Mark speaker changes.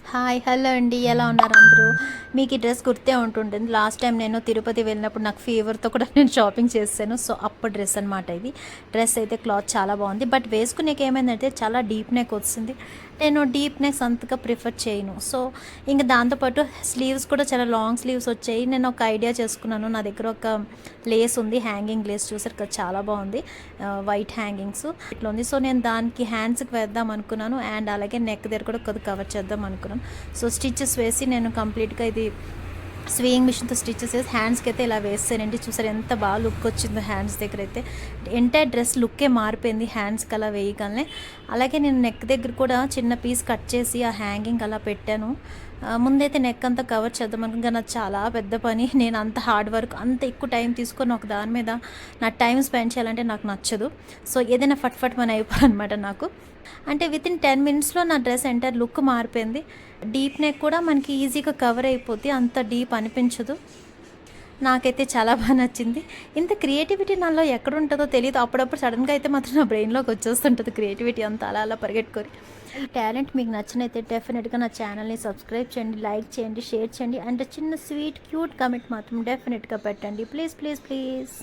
Speaker 1: Hi hello అండి, ఎలా ఉన్నారు అందరూ? మీకు ఈ డ్రెస్ గుర్తే ఉంటుంటుంది. లాస్ట్ టైం నేను తిరుపతి వెళ్ళినప్పుడు నాకు ఫీవర్తో కూడా నేను షాపింగ్ చేశాను. సో అప్పుడు డ్రెస్ అనమాట ఇది. డ్రెస్ అయితే క్లాత్ చాలా బాగుంది. బట్ వేసుకునేకి ఏమైందంటే చాలా డీప్ నెక్ వచ్చింది. నేను డీప్ నెక్స్ అంతగా ప్రిఫర్ చేయను. సో ఇంకా దాంతోపాటు స్లీవ్స్ కూడా చాలా లాంగ్ స్లీవ్స్ వచ్చాయి. నేను ఒక ఐడియా చేసుకున్నాను. నా దగ్గర ఒక లేస్ ఉంది, హ్యాంగింగ్ లేస్, చూసారు కదా, చాలా బాగుంది. వైట్ హ్యాంగింగ్స్ ఇట్లా ఉంది. సో నేను దానికి హ్యాండ్స్కి వేద్దాం అనుకున్నాను అండ్ అలాగే నెక్ దగ్గర కూడా కొద్దిగా కవర్ చేద్దాం అనుకున్నాను. సో స్టిచెస్ వేసి నేను కంప్లీట్గా ఇది స్వింగ్ మిషన్తో స్టిచెస్ వేసి హ్యాండ్స్కి అయితే ఇలా వేస్తానండి. చూసారు ఎంత బాగా లుక్ వచ్చిందో హ్యాండ్స్ దగ్గర అయితే. ఎంటైర్ డ్రెస్ లుక్కే మారిపోయింది హ్యాండ్స్కి అలా వేయగానే. అలాగే నేను నెక్ దగ్గర కూడా చిన్న పీస్ కట్ చేసి ఆ హ్యాంగింగ్ అలా పెట్టాను. ముందైతే నెక్ అంతా కవర్ చేద్దాం అనుకుంటే నాకు చాలా పెద్ద పని. నేను అంత హార్డ్ వర్క్ అంత ఎక్కువ టైం తీసుకొని ఒక దాని మీద నా టైం స్పెండ్ చేయాలంటే నాకు నచ్చదు. సో ఏదైనా ఫట్ ఫట్ మన అయిపోవాలన్నమాట నాకు. అంటే వితిన్ 10 మినిట్స్లో నా డ్రెస్ ఎంటైర్ లుక్ మారిపోయింది. డీప్ నెక్ కూడా మనకి ఈజీగా కవర్ అయిపోద్ది, అంత డీప్ అనిపించదు. నాకైతే చాలా బాగా నచ్చింది. ఇంత క్రియేటివిటీ నాలో ఎక్కడ ఉంటుందో తెలియదు. అప్పుడప్పుడు సడన్గా అయితే మాత్రం నా బ్రెయిన్లోకి వచ్చేస్తుంటుంది క్రియేటివిటీ అంతా అలా అలా పరిగెట్టుకొని. ఈ టాలెంట్ మీకు నచ్చినైతే డెఫినెట్గా నా ఛానల్ని సబ్స్క్రైబ్ చేయండి, లైక్ చేయండి, షేర్ చేయండి అండ్ చిన్న స్వీట్ క్యూట్ కమెంట్ మాత్రం డెఫినెట్గా పెట్టండి. Please please please.